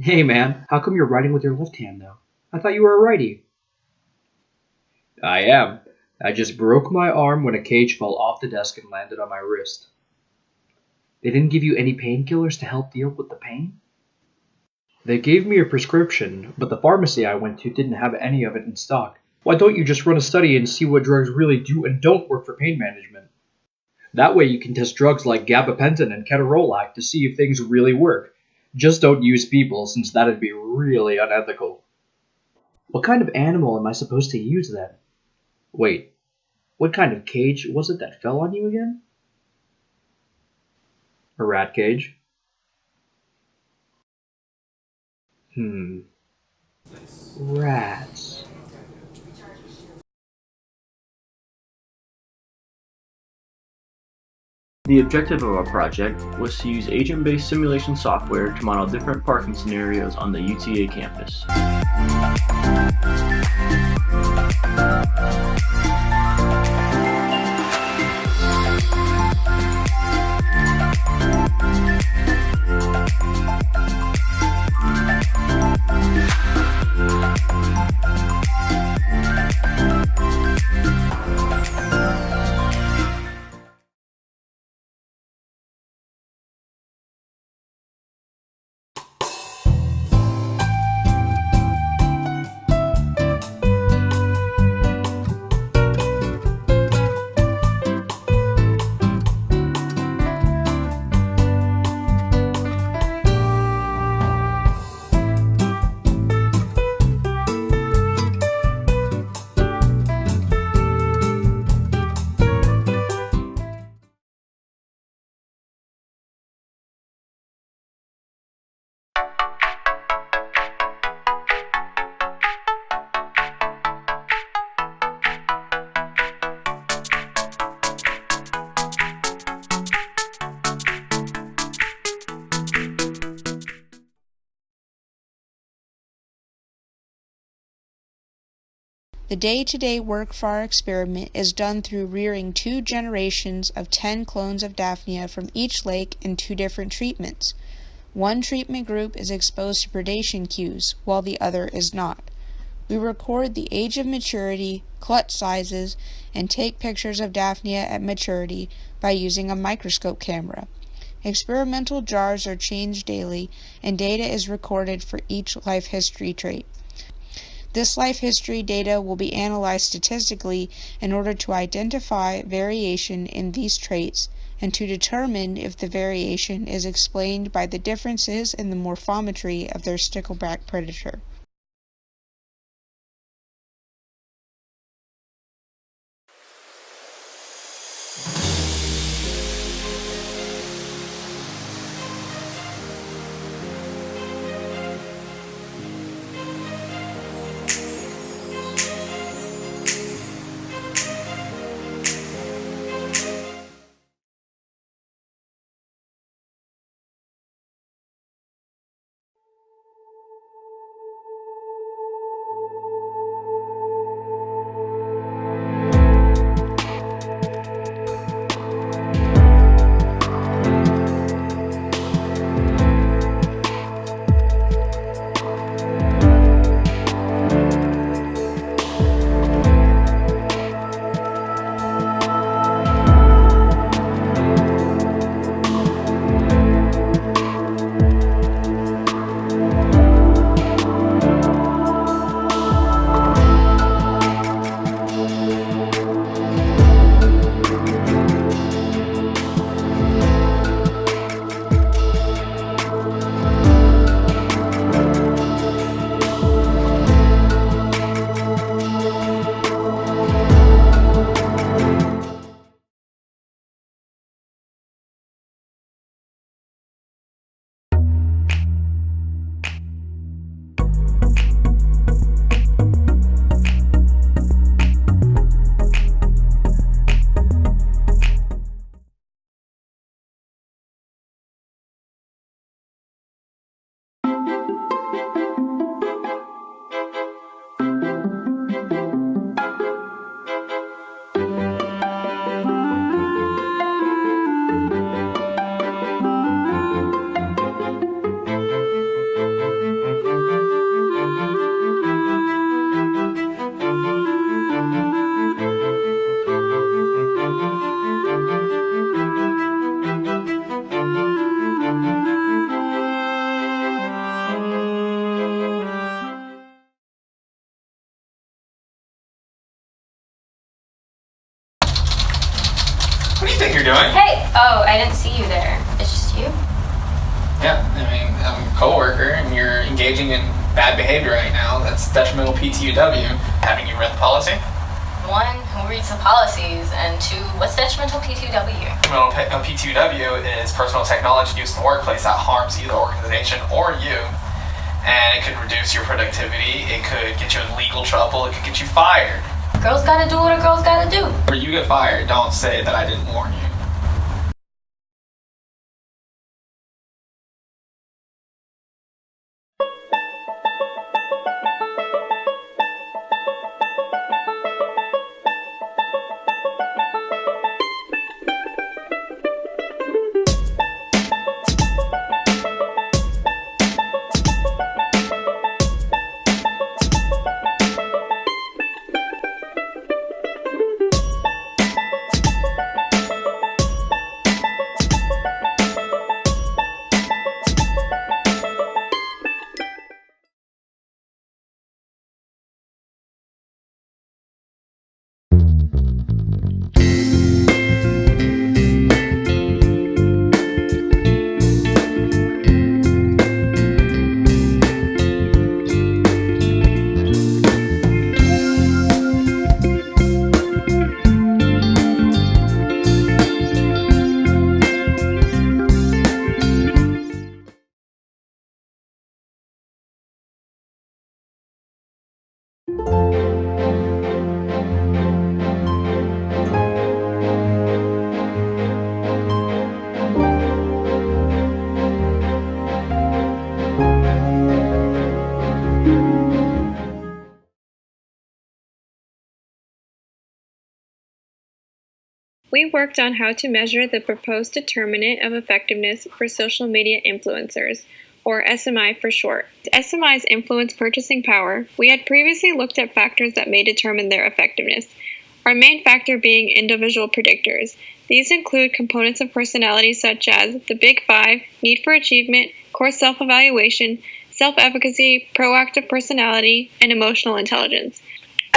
Hey man, how come you're writing with your left hand though? I thought you were a righty. I am. I just broke my arm when a cage fell off the desk and landed on my wrist. They didn't give you any painkillers to help deal with the pain? They gave me a prescription, but the pharmacy I went to didn't have any of it in stock. Why don't you just run a study and see what drugs really do and don't work for pain management? That way you can test drugs like gabapentin and ketorolac to see if things really work. Just don't use people, since that'd be really unethical. What kind of animal am I supposed to use then? Wait, what kind of cage was it that fell on you again? A rat cage? Hmm, rats. The objective of our project was to use agent-based simulation software to model different parking scenarios on the UTA campus. The day-to-day work for our experiment is done through rearing 2 generations of 10 clones of Daphnia from each lake in 2 different treatments. One treatment group is exposed to predation cues, while the other is not. We record the age of maturity, clutch sizes, and take pictures of Daphnia at maturity by using a microscope camera. Experimental jars are changed daily, and data is recorded for each life history trait. This life history data will be analyzed statistically in order to identify variation in these traits and to determine if the variation is explained by the differences in the morphometry of their stickleback predator. Oh, I didn't see you there. It's just you? Yeah, I mean, I'm a coworker and you're engaging in bad behavior right now. That's detrimental PTUW. Haven't you read the policy? 1, who reads the policies? And 2, what's detrimental PTUW? Detrimental PTUW is personal technology used in the workplace that harms either organization or you. And it could reduce your productivity, it could get you in legal trouble, it could get you fired. Girls gotta do what a girl's gotta do. Or you get fired, don't say that I didn't warn you. We worked on how to measure the proposed determinant of effectiveness for social media influencers, or SMI for short. To SMI's influence purchasing power, we had previously looked at factors that may determine their effectiveness, our main factor being individual predictors. These include components of personality such as the Big Five, need for achievement, core self-evaluation, self-efficacy, proactive personality, and emotional intelligence.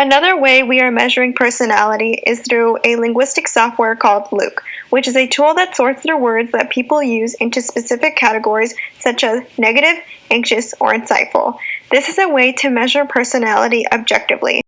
Another way we are measuring personality is through a linguistic software called Luke, which is a tool that sorts through words that people use into specific categories such as negative, anxious, or insightful. This is a way to measure personality objectively.